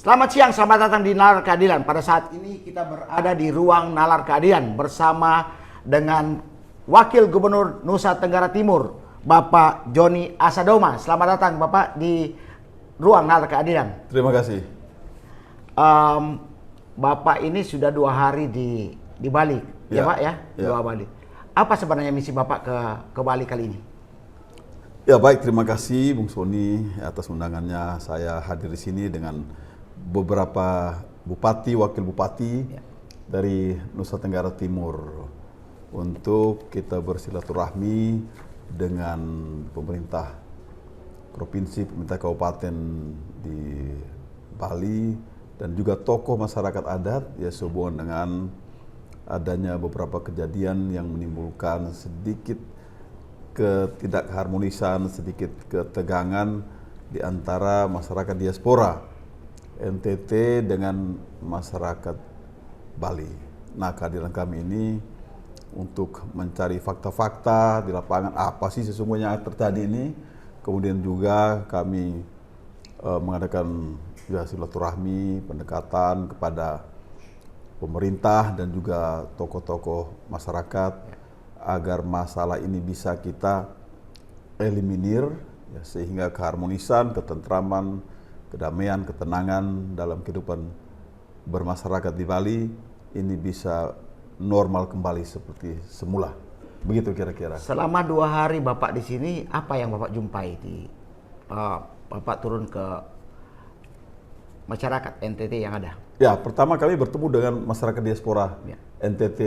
Selamat siang, selamat datang di Nalar Keadilan. Pada saat ini kita berada di ruang Nalar Keadilan bersama dengan Wakil Gubernur Nusa Tenggara Timur, Bapak Joni Asadoma. Selamat datang Bapak di ruang Nalar Keadilan. Terima kasih. Bapak ini sudah 2 hari di Bali, ya Pak ya? Dua Bali. Apa sebenarnya misi Bapak ke Bali kali ini? Ya baik, terima kasih Bung Sony atas undangannya. Saya hadir di sini dengan beberapa bupati, wakil bupati dari Nusa Tenggara Timur untuk kita bersilaturahmi dengan pemerintah provinsi, pemerintah kabupaten di Bali dan juga tokoh masyarakat adat ya sehubungan dengan adanya beberapa kejadian yang menimbulkan sedikit ketidakharmonisan, sedikit ketegangan di antara masyarakat diaspora NTT dengan masyarakat Bali. Nah, kehadiran kami ini untuk mencari fakta-fakta di lapangan apa sih sesungguhnya yang terjadi ini. Kemudian juga kami mengadakan silaturahmi, pendekatan kepada pemerintah dan juga tokoh-tokoh masyarakat agar masalah ini bisa kita eliminir ya, sehingga keharmonisan, ketentraman, kedamaian, ketenangan dalam kehidupan bermasyarakat di Bali ini bisa normal kembali seperti semula. Begitu kira-kira. Selama 2 hari Bapak di sini, apa yang Bapak jumpai Bapak turun ke masyarakat NTT yang ada? Ya, pertama kami bertemu dengan masyarakat diaspora NTT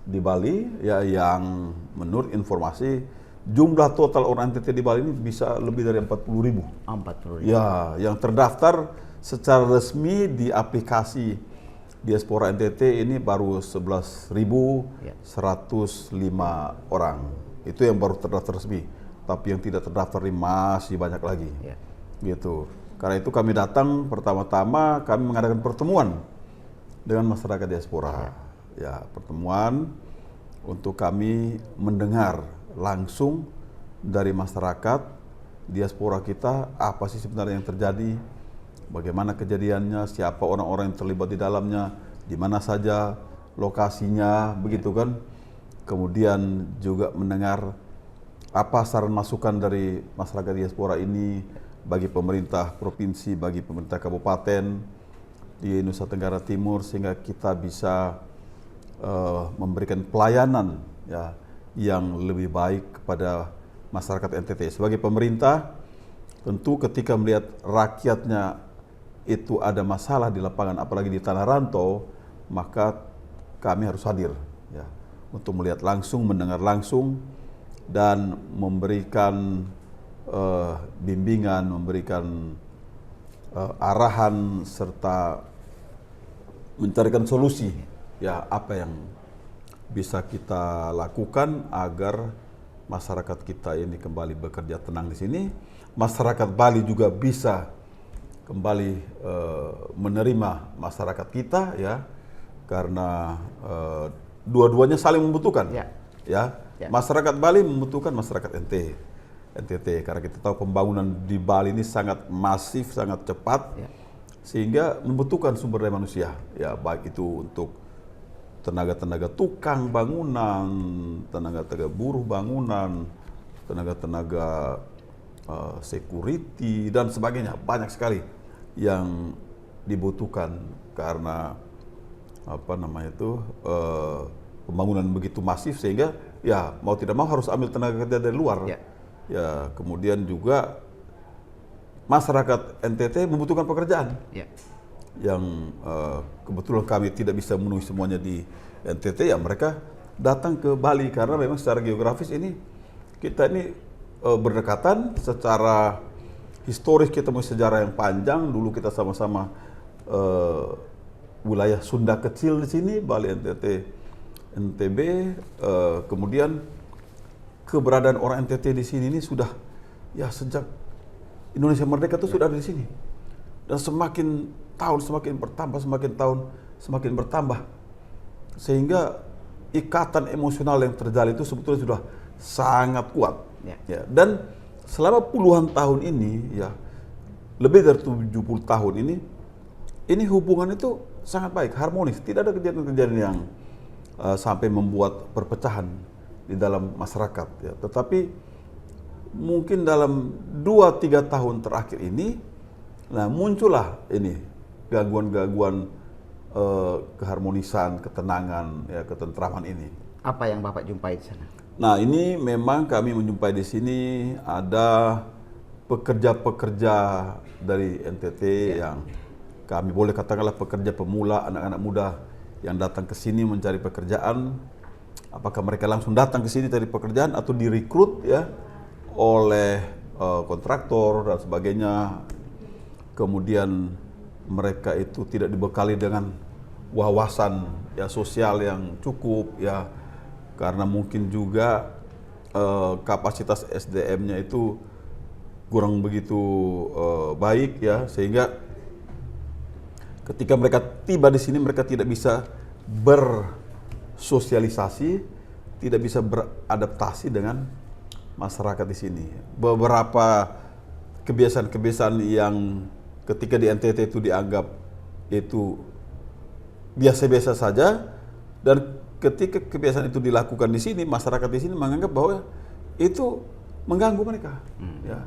di Bali ya, yang menurut informasi jumlah total orang NTT di Bali ini bisa lebih dari 40.000. 40.000. Ya, yang terdaftar secara resmi di aplikasi diaspora NTT ini baru 11.105 orang. Itu yang baru terdaftar resmi. Tapi yang tidak terdaftar ini masih banyak lagi. Gitu. Karena itu kami datang pertama-tama kami mengadakan pertemuan dengan masyarakat diaspora. Ya, pertemuan untuk kami mendengar langsung dari masyarakat diaspora kita apa sih sebenarnya yang terjadi, bagaimana kejadiannya, siapa orang-orang yang terlibat di dalamnya, di mana saja lokasinya, begitu kan. Kemudian juga mendengar apa saran masukan dari masyarakat diaspora ini bagi pemerintah provinsi, bagi pemerintah kabupaten di Nusa Tenggara Timur sehingga kita bisa memberikan pelayanan ya yang lebih baik kepada masyarakat NTT. Sebagai pemerintah, tentu ketika melihat rakyatnya itu ada masalah di lapangan, apalagi di tanah rantau, maka kami harus hadir ya, untuk melihat langsung, mendengar langsung, dan memberikan bimbingan, memberikan arahan, serta mencarikan solusi ya apa yang bisa kita lakukan agar masyarakat kita ini kembali bekerja tenang di sini. Masyarakat Bali juga bisa kembali menerima masyarakat kita ya, karena dua-duanya saling membutuhkan. Masyarakat Bali membutuhkan masyarakat NTT karena kita tahu pembangunan di Bali ini sangat masif, sangat cepat, sehingga membutuhkan sumber daya manusia ya, baik itu untuk tenaga-tenaga tukang bangunan, tenaga-tenaga buruh bangunan, tenaga-tenaga security dan sebagainya. Banyak sekali yang dibutuhkan karena pembangunan begitu masif sehingga ya mau tidak mau harus ambil tenaga kerja dari luar. Ya, kemudian juga masyarakat NTT membutuhkan pekerjaan. Yang kebetulan kami tidak bisa memenuhi semuanya di NTT, ya mereka datang ke Bali karena memang secara geografis ini kita ini berdekatan, secara historis kita punya sejarah yang panjang. Dulu kita sama-sama wilayah Sunda kecil di sini, Bali NTT NTB, kemudian keberadaan orang NTT di sini ini sudah ya sejak Indonesia merdeka itu sudah ada di sini. Dan semakin tahun semakin bertambah, semakin tahun semakin bertambah. Sehingga ikatan emosional yang terjalin itu sebetulnya sudah sangat kuat. Dan selama puluhan tahun ini, ya lebih dari 70 tahun ini, ini hubungan itu sangat baik, harmonis. Tidak ada kejadian-kejadian yang sampai membuat perpecahan di dalam masyarakat. Ya. Tetapi mungkin dalam 2-3 tahun terakhir ini, nah muncullah ini gangguan-gangguan keharmonisan, ketenangan, ya, ketentraman ini. Apa yang Bapak jumpai di sana? Nah ini memang kami menjumpai di sini ada pekerja-pekerja dari NTT yang kami boleh katakanlah pekerja pemula, anak-anak muda yang datang ke sini mencari pekerjaan. Apakah mereka langsung datang ke sini cari pekerjaan atau direkrut ya oleh kontraktor dan sebagainya. Kemudian mereka itu tidak dibekali dengan wawasan ya sosial yang cukup ya, karena mungkin juga kapasitas SDM-nya itu kurang begitu baik ya, sehingga ketika mereka tiba di sini mereka tidak bisa bersosialisasi, tidak bisa beradaptasi dengan masyarakat di sini. Beberapa kebiasaan-kebiasaan yang ketika di NTT itu dianggap itu biasa-biasa saja, dan ketika kebiasaan itu dilakukan di sini, masyarakat di sini menganggap bahwa itu mengganggu mereka, ya,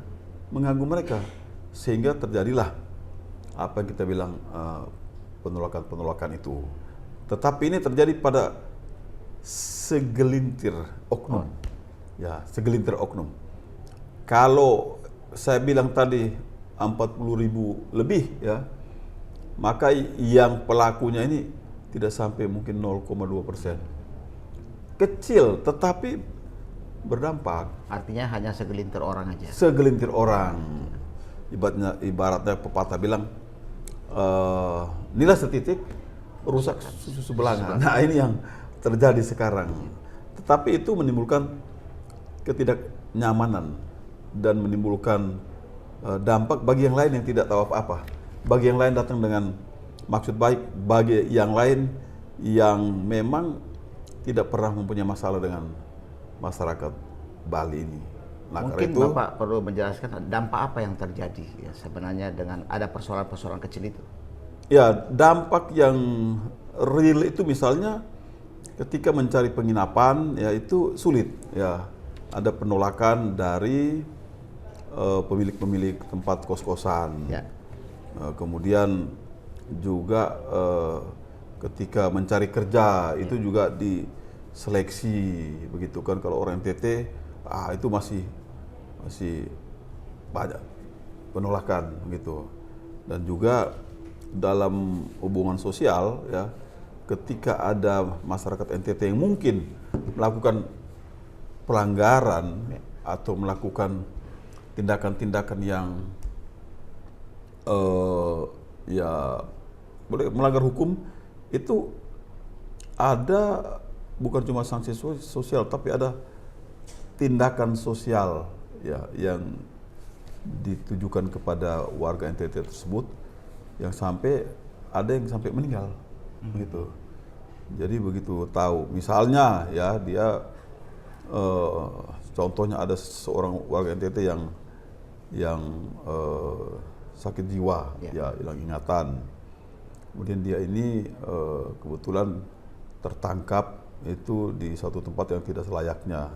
mengganggu mereka, sehingga terjadilah apa yang kita bilang penolakan-penolakan itu. Tetapi ini terjadi pada segelintir oknum, ya, segelintir oknum. Kalau saya bilang tadi 40.000 lebih, ya, maka yang pelakunya ini tidak sampai mungkin 0,2%. Kecil, tetapi berdampak. Artinya hanya segelintir orang aja. Segelintir orang. Ibaratnya pepatah bilang, nilai setitik rusak susu sebelanga. Nah ini yang terjadi sekarang. Tetapi itu menimbulkan ketidaknyamanan dan menimbulkan dampak bagi yang lain yang tidak tahu apa-apa. Bagi yang lain datang dengan maksud baik, bagi yang lain yang memang tidak pernah mempunyai masalah dengan masyarakat Bali ini. Nah, mungkin itu, Bapak perlu menjelaskan dampak apa yang terjadi ya, sebenarnya dengan ada persoalan-persoalan kecil itu. Ya, dampak yang real itu misalnya ketika mencari penginapan ya itu sulit ya. Ada penolakan dari pemilik-pemilik tempat kos-kosan. Ya. Kemudian juga ketika mencari kerja itu juga diseleksi begitu kan. Kalau orang NTT itu masih banyak penolakan begitu. Dan juga dalam hubungan sosial ya, ketika ada masyarakat NTT yang mungkin melakukan pelanggaran atau melakukan tindakan-tindakan yang ya boleh melanggar hukum, itu ada bukan cuma sanksi sosial tapi ada tindakan sosial ya yang ditujukan kepada warga NTT tersebut yang sampai ada yang sampai meninggal begitu. Jadi begitu tahu misalnya ya dia contohnya ada seorang warga NTT yang sakit jiwa ya hilang ingatan. Kemudian dia ini kebetulan tertangkap itu di suatu tempat yang tidak selayaknya.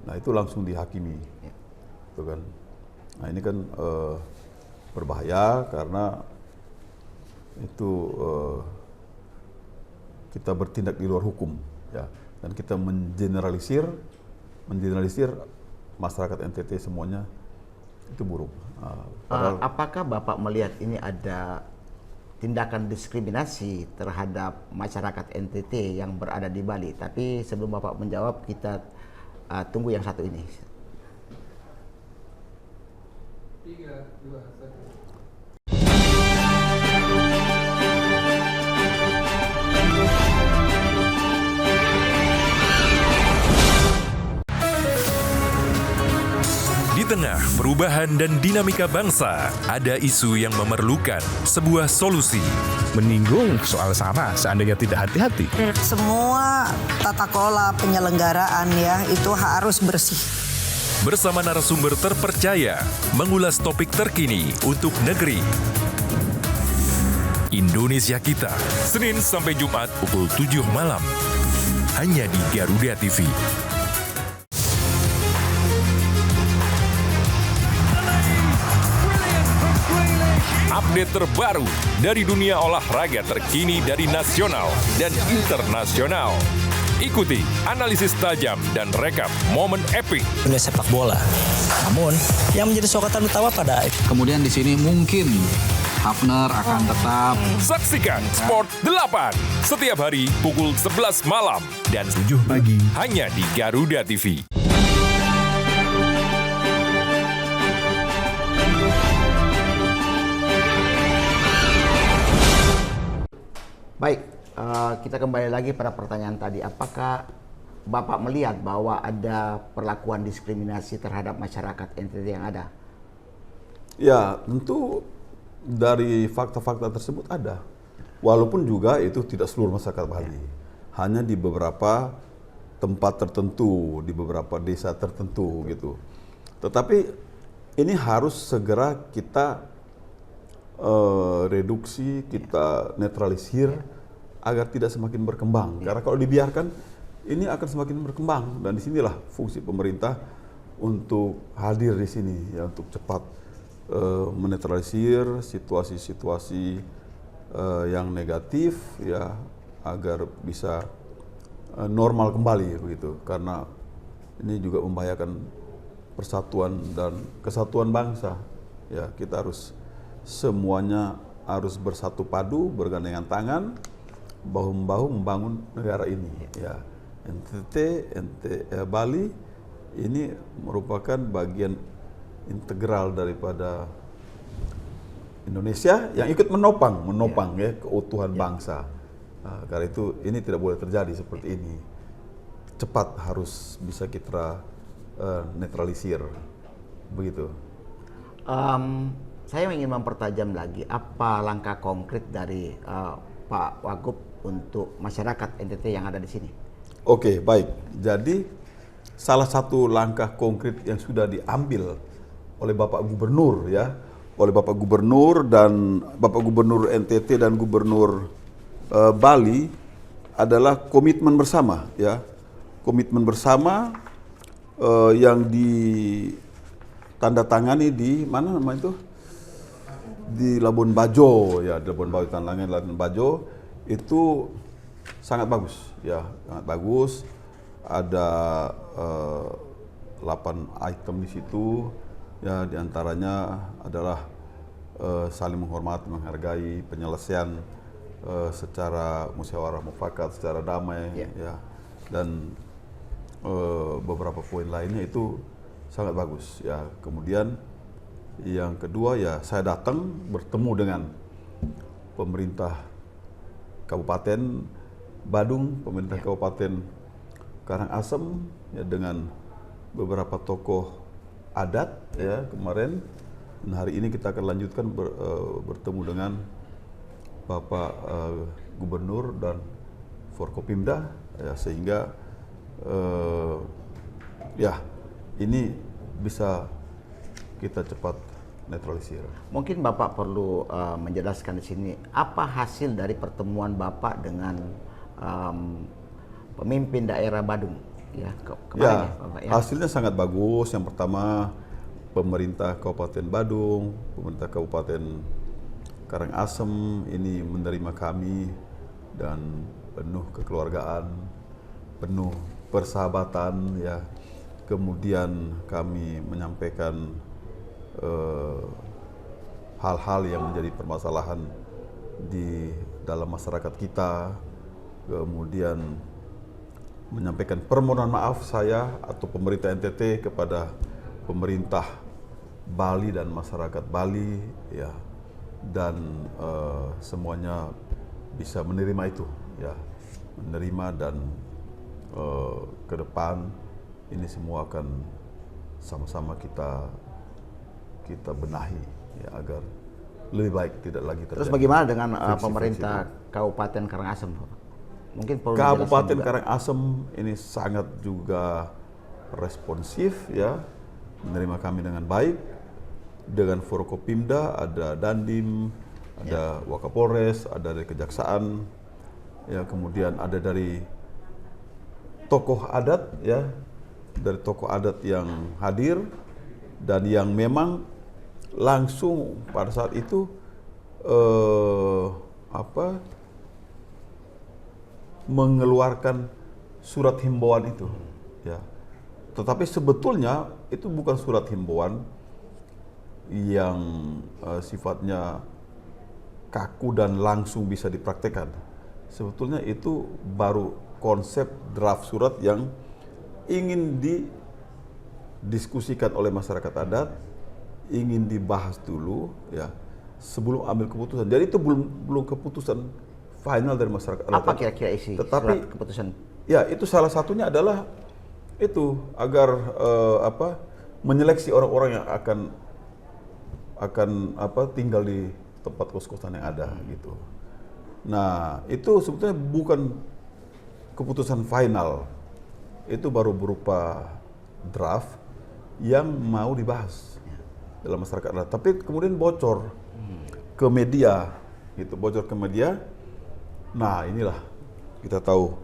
Nah itu langsung dihakimi, itu kan. Nah ini kan berbahaya karena itu kita bertindak di luar hukum, ya. Dan kita mengeneralisir masyarakat NTT semuanya itu buruk. Apakah Bapak melihat ini ada tindakan diskriminasi terhadap masyarakat NTT yang berada di Bali? Tapi sebelum Bapak menjawab, kita tunggu yang satu ini. 3, 2, 1. Di tengah perubahan dan dinamika bangsa, ada isu yang memerlukan sebuah solusi. Menyinggung soal SARA seandainya tidak hati-hati. Semua tata kelola penyelenggaraan ya itu harus bersih. Bersama narasumber terpercaya, mengulas topik terkini untuk negeri. Indonesia Kita, Senin sampai Jumat pukul 7 malam. Hanya di Garuda TV. Update terbaru dari dunia olahraga terkini dari nasional dan internasional. Ikuti analisis tajam dan rekap momen epik. Dunia sepak bola. Namun, yang menjadi sorotan utama pada kemudian di sini mungkin Hafner akan tetap. Saksikan Sport 8 setiap hari pukul 11 malam dan 7 pagi hanya di Garuda TV. Baik, kita kembali lagi pada pertanyaan tadi. Apakah Bapak melihat bahwa ada perlakuan diskriminasi terhadap masyarakat NTT yang ada? Ya, tentu dari fakta-fakta tersebut ada. Walaupun juga itu tidak seluruh masyarakat Bali. Hanya di beberapa tempat tertentu, di beberapa desa tertentu gitu. Tetapi ini harus segera kita reduksi, kita netralisir agar tidak semakin berkembang. Karena kalau dibiarkan, ini akan semakin berkembang. Dan disinilah fungsi pemerintah untuk hadir di sini, ya, untuk cepat menetralisir situasi-situasi yang negatif, ya, agar bisa normal kembali begitu. Karena ini juga membahayakan persatuan dan kesatuan bangsa. Ya, kita harus semuanya harus bersatu padu, bergandengan tangan, bahu-membahu membangun negara ini. Ya, Bali ini merupakan bagian integral daripada Indonesia yang ikut menopang ya keutuhan bangsa. Nah, karena itu ini tidak boleh terjadi seperti ini. Cepat harus bisa kita netralisir, begitu. Saya ingin mempertajam lagi apa langkah konkret dari Pak Wagub untuk masyarakat NTT yang ada di sini. Oke, baik. Jadi salah satu langkah konkret yang sudah diambil oleh Bapak Gubernur, ya, oleh Bapak Gubernur dan Bapak Gubernur NTT dan Gubernur Bali adalah komitmen bersama, ya, komitmen bersama yang ditandatangani di mana nama itu? Di Labuan Bajo, ya, di Labuan Bajo, Tanlangan, Labuan Bajo itu sangat bagus, ya, sangat bagus. Ada 8 item di situ, ya, diantaranya adalah saling menghormati, menghargai, penyelesaian secara musyawarah mufakat, secara damai, ya, dan beberapa poin lainnya itu sangat bagus, ya. Kemudian yang kedua, ya, saya datang bertemu dengan pemerintah Kabupaten Badung, pemerintah Kabupaten Karangasem, ya, dengan beberapa tokoh adat, ya, kemarin. Dan hari ini kita akan lanjutkan bertemu dengan Bapak Gubernur dan Forkopimda, ya, sehingga ya, ini bisa kita cepat netralisir. Mungkin Bapak perlu menjelaskan di sini apa hasil dari pertemuan Bapak dengan pemimpin daerah Badung, ya, kemarin, ya, Bapak, ya. Hasilnya sangat bagus. Yang pertama, pemerintah Kabupaten Badung, pemerintah Kabupaten Karangasem ini menerima kami dan penuh kekeluargaan, penuh persahabatan, ya. Kemudian kami menyampaikan hal-hal yang menjadi permasalahan di dalam masyarakat kita, kemudian menyampaikan permohonan maaf saya atau pemerintah NTT kepada pemerintah Bali dan masyarakat Bali, ya, dan semuanya bisa menerima itu, ya, menerima, dan ke depan ini semua akan sama-sama kita benahi, ya, agar lebih baik, tidak lagi terjadi. Terus bagaimana dengan pemerintah Kabupaten Karangasem? Mungkin perlu Kabupaten juga. Karangasem ini sangat juga responsif, ya, menerima kami dengan baik. Dengan Forkopimda ada Dandim, Ada Wakapolres, ada dari Kejaksaan, ya kemudian ada dari tokoh adat, ya dari tokoh adat yang hadir dan yang memang langsung pada saat itu mengeluarkan surat himbauan itu, ya. Tetapi sebetulnya itu bukan surat himbauan yang sifatnya kaku dan langsung bisa dipraktekkan. Sebetulnya itu baru konsep draft surat yang ingin didiskusikan oleh masyarakat adat, ingin dibahas dulu, ya, sebelum ambil keputusan. Jadi itu belum keputusan final dari masyarakat adat. Apa kira-kira isi surat keputusan? Ya, itu salah satunya adalah itu agar menyeleksi orang-orang yang akan tinggal di tempat kos-kosan yang ada gitu. Nah, itu sebetulnya bukan keputusan final. Itu baru berupa draft yang mau dibahas dalam masyarakat adat. Tapi kemudian bocor ke media gitu, bocor ke media. Nah, inilah kita tahu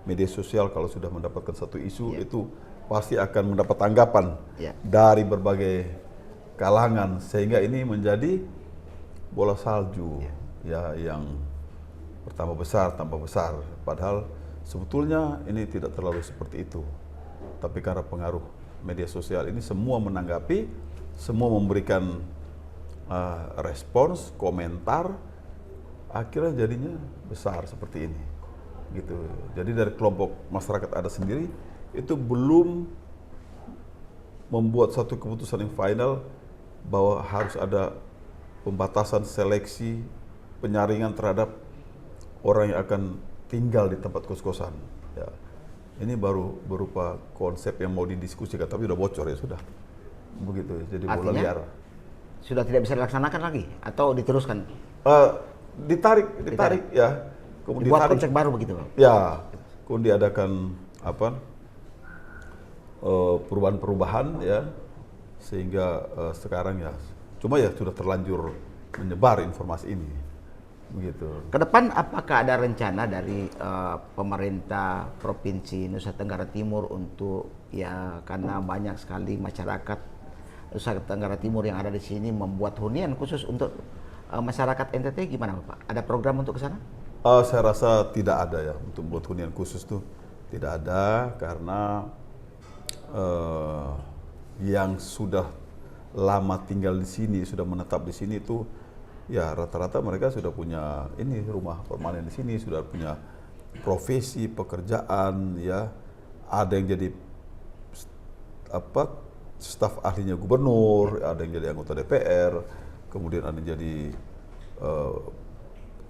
media sosial kalau sudah mendapatkan satu isu itu pasti akan mendapat tanggapan dari berbagai kalangan, sehingga ini menjadi bola salju ya yang pertama besar tambah besar, padahal sebetulnya ini tidak terlalu seperti itu. Tapi karena pengaruh media sosial ini semua menanggapi, semua memberikan respons, komentar, akhirnya jadinya besar seperti ini gitu. Jadi dari kelompok masyarakat adat sendiri itu belum membuat satu keputusan yang final bahwa harus ada pembatasan seleksi penyaringan terhadap orang yang akan tinggal di tempat kos-kosan. Ya. Ini baru berupa konsep yang mau didiskusikan, tapi udah bocor ya sudah. Begitu, jadi bola liar. Sudah tidak bisa dilaksanakan lagi atau diteruskan? Ditarik ya. Kemudian dibuat konsep baru begitu, Pak? Ya, kemudian diadakan perubahan-perubahan ya, sehingga sekarang ya, cuma ya sudah terlanjur menyebar informasi ini, begitu. Kedepan apakah ada rencana dari pemerintah Provinsi Nusa Tenggara Timur untuk ya, karena banyak sekali masyarakat Nusa Tenggara Timur yang ada di sini membuat hunian khusus untuk masyarakat NTT, gimana Bapak? Ada program untuk ke sana? Saya rasa tidak ada ya, untuk buat hunian khusus tuh tidak ada, karena yang sudah lama tinggal di sini, sudah menetap di sini itu ya rata-rata mereka sudah punya ini rumah permanen di sini, sudah punya profesi, pekerjaan ya. Ada yang jadi staf ahlinya gubernur, ada yang jadi anggota DPR, kemudian ada yang jadi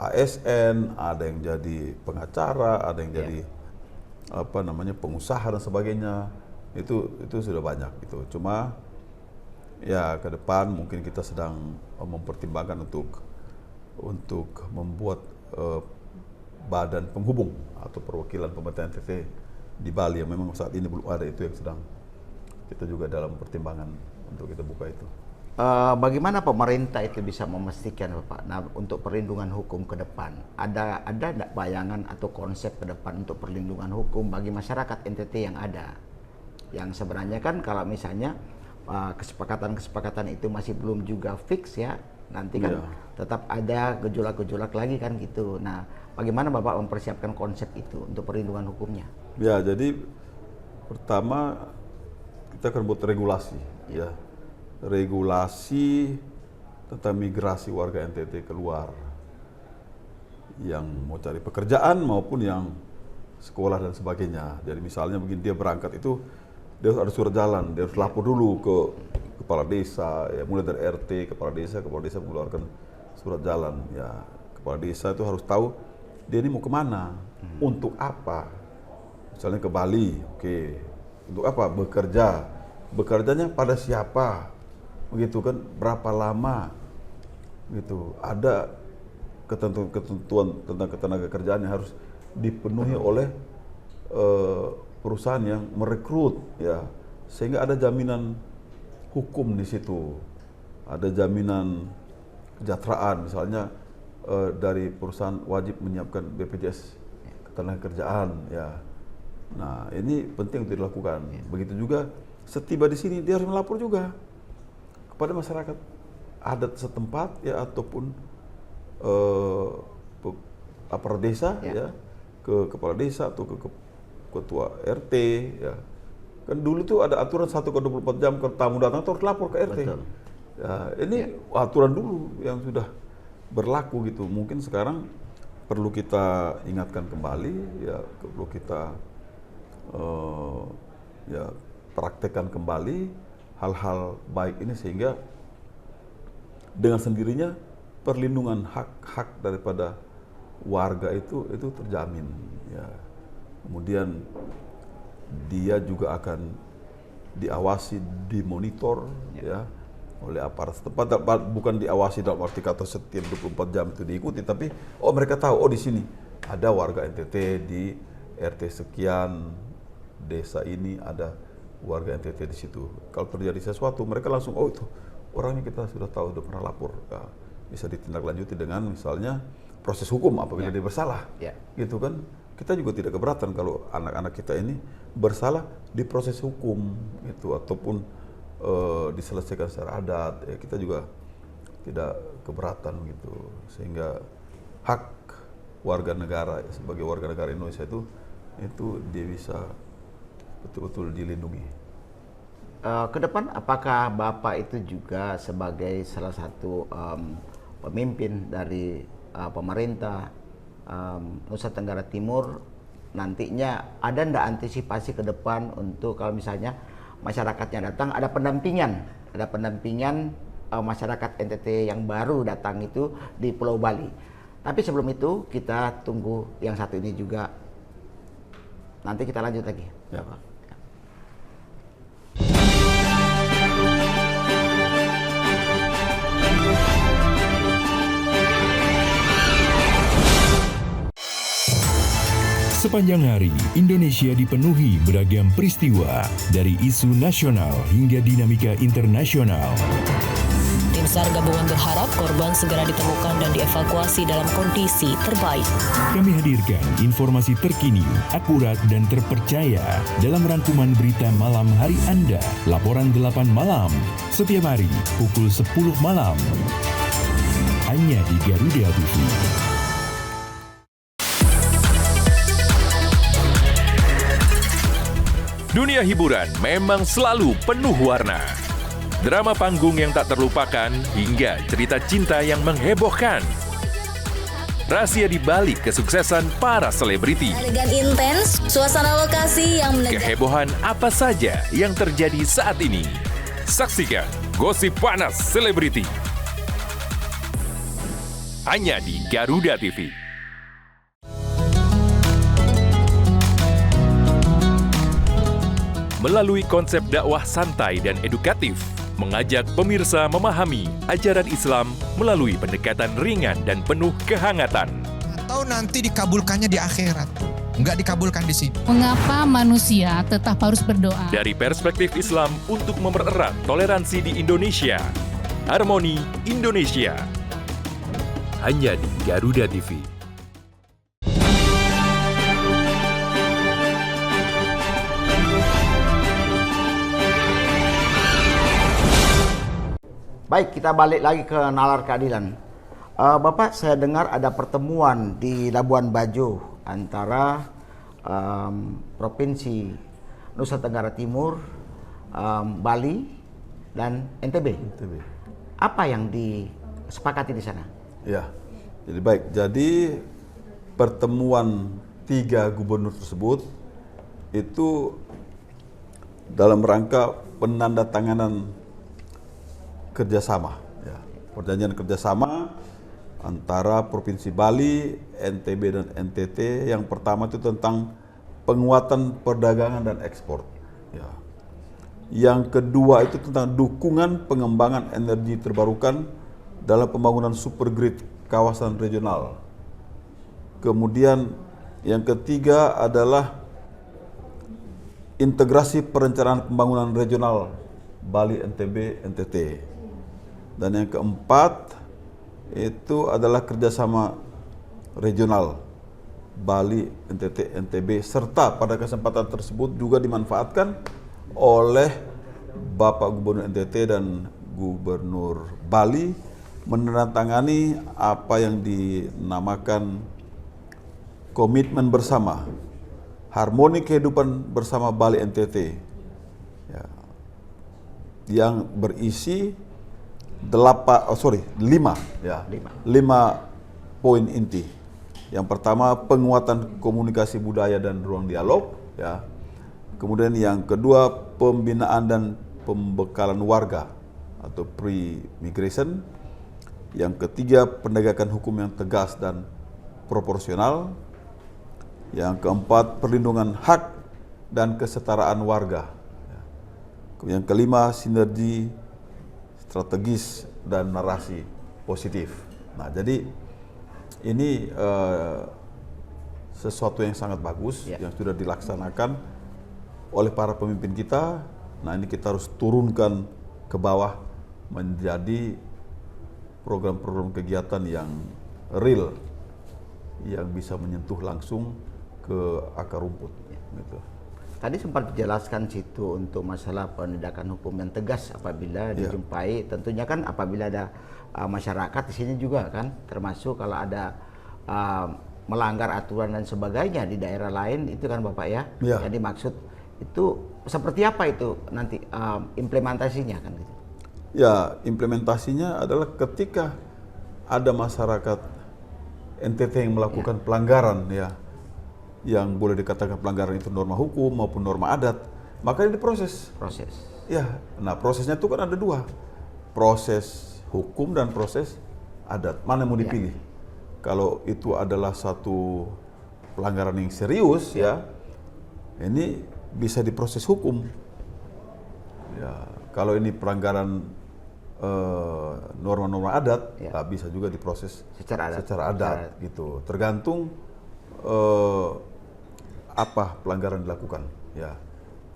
ASN, ada yang jadi pengacara, ada yang jadi pengusaha dan sebagainya. Itu sudah banyak gitu. Cuma ya ke depan mungkin kita sedang mempertimbangkan untuk membuat badan penghubung atau perwakilan pemerintah NTT di Bali, yang memang saat ini belum ada. Itu yang sedang kita juga dalam pertimbangan untuk kita buka itu. Bagaimana pemerintah itu bisa memastikan, Bapak, nah, untuk perlindungan hukum ke depan? Ada enggak bayangan atau konsep ke depan untuk perlindungan hukum bagi masyarakat NTT yang ada? Yang sebenarnya kan kalau misalnya kesepakatan-kesepakatan itu masih belum juga fix ya, nanti kan tetap ada gejolak-gejolak lagi kan gitu. Nah, bagaimana Bapak mempersiapkan konsep itu untuk perlindungan hukumnya? Ya, jadi pertama kita akan buat regulasi ya. Regulasi tentang migrasi warga NTT keluar, yang mau cari pekerjaan maupun yang sekolah dan sebagainya. Jadi misalnya begini, dia berangkat itu dia harus ada surat jalan, dia harus lapor dulu ke kepala desa, ya, mulai dari RT, kepala desa mengeluarkan surat jalan. Ya, kepala desa itu harus tahu dia ini mau kemana, untuk apa. Misalnya ke Bali, oke, untuk apa? Bekerja, bekerjanya pada siapa? Begitu kan, berapa lama gitu. Ada ketentuan tentang ketenaga kerjaan yang harus dipenuhi oleh perusahaan yang merekrut ya, sehingga ada jaminan hukum di situ, ada jaminan kesejahteraan. Misalnya dari perusahaan wajib menyiapkan BPJS Ketenagakerjaan ya. Nah, ini penting untuk dilakukan. Begitu juga setiba di sini dia harus melapor juga kepada masyarakat adat setempat ya, ataupun aparat desa ya, ke kepala desa atau ke ketua RT ya. Kan dulu tuh ada aturan 1/24 jam kalau tamu datang harus lapor ke RT. Betul. Ya, ini aturan dulu yang sudah berlaku gitu. Mungkin sekarang perlu kita ingatkan kembali ya, perlu kita ya praktekkan kembali hal-hal baik ini sehingga dengan sendirinya perlindungan hak-hak daripada warga itu terjamin ya. Kemudian dia juga akan diawasi, dimonitor ya oleh aparat setempat, bukan diawasi dalam arti kata setiap 24 jam itu diikuti, tapi mereka tahu di sini ada warga NTT di RT sekian desa ini, ada warga NTT di situ. Kalau terjadi sesuatu mereka langsung itu orangnya kita sudah tahu, sudah pernah lapor. Ya, bisa ditindaklanjuti dengan misalnya proses hukum apabila dia bersalah. Gitu kan. Kita juga tidak keberatan kalau anak-anak kita ini bersalah di proses hukum gitu, ataupun diselesaikan secara adat ya, kita juga tidak keberatan gitu, sehingga hak warga negara sebagai warga negara Indonesia itu dia bisa betul-betul dilindungi. Ke depan apakah Bapak itu juga sebagai salah satu pemimpin dari pemerintah Nusa Tenggara Timur nantinya ada ndak antisipasi ke depan untuk kalau misalnya masyarakatnya datang ada pendampingan masyarakat NTT yang baru datang itu di Pulau Bali. Tapi sebelum itu kita tunggu yang satu ini juga, nanti kita lanjut lagi. Ya. Sepanjang hari, Indonesia dipenuhi beragam peristiwa, dari isu nasional hingga dinamika internasional. Tim SAR gabungan berharap korban segera ditemukan dan dievakuasi dalam kondisi terbaik. Kami hadirkan informasi terkini, akurat dan terpercaya dalam rangkuman berita malam hari Anda, Laporan 8 Malam, setiap hari pukul 10 malam. Hanya di Garuda TV. Dunia hiburan memang selalu penuh warna. Drama panggung yang tak terlupakan hingga cerita cinta yang menghebohkan. Rahasia di balik kesuksesan para selebriti. Adegan intens, suasana lokasi yang menegangkan. Kehebohan apa saja yang terjadi saat ini. Saksikan Gosip Panas Selebriti. Hanya di Garuda TV. Melalui konsep dakwah santai dan edukatif, mengajak pemirsa memahami ajaran Islam melalui pendekatan ringan dan penuh kehangatan. Atau nanti dikabulkannya di akhirat, nggak dikabulkan di sini. Mengapa manusia tetap harus berdoa? Dari perspektif Islam untuk mempererat toleransi di Indonesia, Harmoni Indonesia. Hanya di Garuda TV. Baik, kita balik lagi ke nalar keadilan. Bapak, saya dengar ada pertemuan di Labuan Bajo antara Provinsi Nusa Tenggara Timur, Bali, dan NTB. Apa yang disepakati di sana? Ya, jadi baik. Jadi pertemuan 3 gubernur tersebut itu dalam rangka penandatanganan kerjasama, ya. Perjanjian kerjasama antara Provinsi Bali, NTB dan NTT. Yang pertama itu tentang penguatan perdagangan dan ekspor. Ya. Yang kedua itu tentang dukungan pengembangan energi terbarukan dalam pembangunan super grid kawasan regional. Kemudian yang ketiga adalah integrasi perencanaan pembangunan regional Bali, NTB, NTT. Dan yang keempat itu adalah kerjasama regional Bali, NTT, NTB, serta pada kesempatan tersebut juga dimanfaatkan oleh Bapak Gubernur NTT dan Gubernur Bali menandatangani apa yang dinamakan komitmen bersama harmoni kehidupan bersama Bali NTT, ya, yang berisi 5 poin inti. Yang pertama, penguatan komunikasi budaya dan ruang dialog, ya. Kemudian yang kedua, pembinaan dan pembekalan warga atau pre-migration. Yang ketiga, penegakan hukum yang tegas dan proporsional. Yang keempat, perlindungan hak dan kesetaraan warga. Yang kelima, sinergi strategis dan narasi positif. Nah, jadi ini sesuatu yang sangat bagus yang sudah dilaksanakan oleh para pemimpin kita. Nah, ini kita harus turunkan ke bawah menjadi program-program kegiatan yang real, yang bisa menyentuh langsung ke akar rumput. Gitu. Tadi sempat dijelaskan situ untuk masalah penindakan hukum yang tegas apabila dijumpai, tentunya kan apabila ada masyarakat di sini juga kan, termasuk kalau ada melanggar aturan dan sebagainya di daerah lain itu kan Bapak ya. Jadi maksud itu seperti apa itu nanti implementasinya kan gitu? Ya, implementasinya adalah ketika ada masyarakat NTT yang melakukan pelanggaran, ya, yang boleh dikatakan pelanggaran itu norma hukum maupun norma adat, maka ini diproses. Ya, nah prosesnya itu kan ada dua, proses hukum dan proses adat. Mana yang mau dipilih? Kalau itu adalah satu pelanggaran yang serius, ya, ini bisa diproses hukum. Ya, kalau ini pelanggaran norma-norma adat, bisa juga diproses secara adat, gitu. Tergantung apa pelanggaran dilakukan, ya,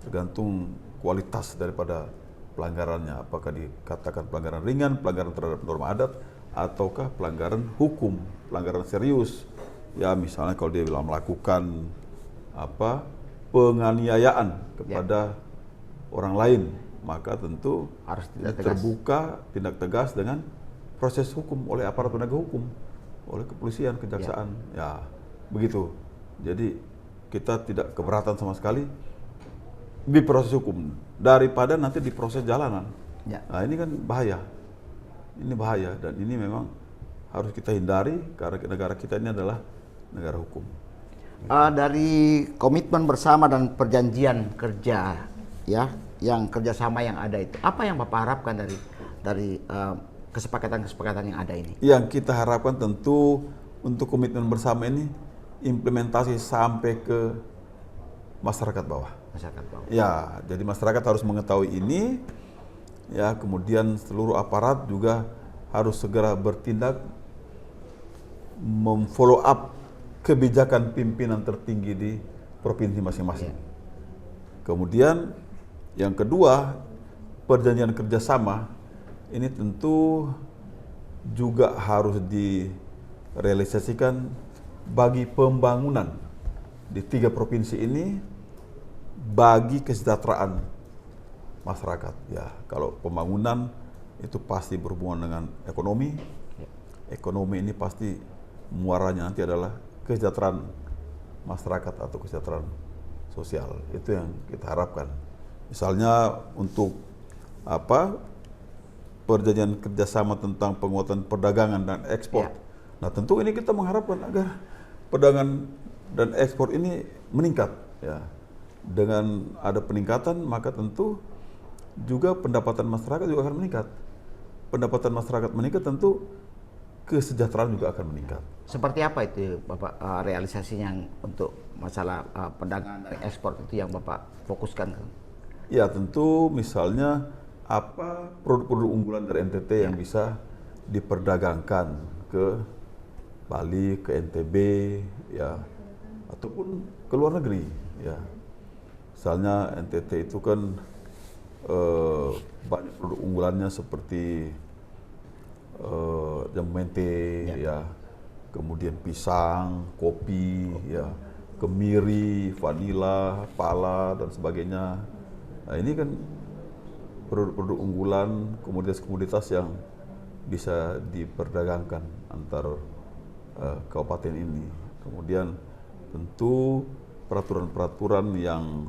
tergantung kualitas daripada pelanggarannya, apakah dikatakan pelanggaran ringan, pelanggaran terhadap norma adat, ataukah pelanggaran hukum, pelanggaran serius, ya, misalnya kalau dia bilang melakukan penganiayaan kepada orang lain, maka tentu harus terbuka tindak tegas dengan proses hukum oleh aparat penegak hukum, oleh kepolisian, kejaksaan, ya, begitu. Jadi kita tidak keberatan sama sekali di proses hukum daripada nanti di proses jalanan. Nah, ini kan bahaya. Ini bahaya dan ini memang harus kita hindari karena negara kita ini adalah negara hukum. Dari komitmen bersama dan perjanjian kerja, ya, yang kerjasama yang ada itu, apa yang Bapak harapkan dari kesepakatan-kesepakatan yang ada ini? Yang kita harapkan tentu untuk komitmen bersama ini implementasi sampai ke masyarakat bawah. Ya, jadi masyarakat harus mengetahui ini, ya, kemudian seluruh aparat juga harus segera bertindak memfollow up kebijakan pimpinan tertinggi di provinsi masing-masing. Kemudian yang kedua, perjanjian kerjasama ini tentu juga harus direalisasikan bagi pembangunan di 3 provinsi ini, bagi kesejahteraan masyarakat. Ya, kalau pembangunan itu pasti berhubungan dengan ekonomi. Ekonomi ini pasti muaranya nanti adalah kesejahteraan masyarakat atau kesejahteraan sosial. Itu yang kita harapkan. Misalnya untuk perjanjian kerjasama tentang penguatan perdagangan dan ekspor. Nah, tentu ini kita mengharapkan agar perdagangan dan ekspor ini meningkat, ya. Dengan ada peningkatan, maka tentu juga pendapatan masyarakat juga akan meningkat. Pendapatan masyarakat meningkat, tentu kesejahteraan juga akan meningkat. Seperti apa itu Bapak realisasinya untuk masalah perdagangan dan ekspor itu yang Bapak fokuskan? Ya, tentu misalnya apa produk-produk unggulan dari NTT yang bisa diperdagangkan ke Bali, ke NTB, ya, ataupun ke luar negeri, ya. Misalnya NTT itu kan banyak produk unggulannya seperti jamu mente, ya, kemudian pisang, kopi, ya, kemiri, vanila, pala dan sebagainya. Nah, ini kan produk-produk unggulan, komoditas-komoditas yang bisa diperdagangkan antar kabupaten ini. Kemudian tentu peraturan-peraturan yang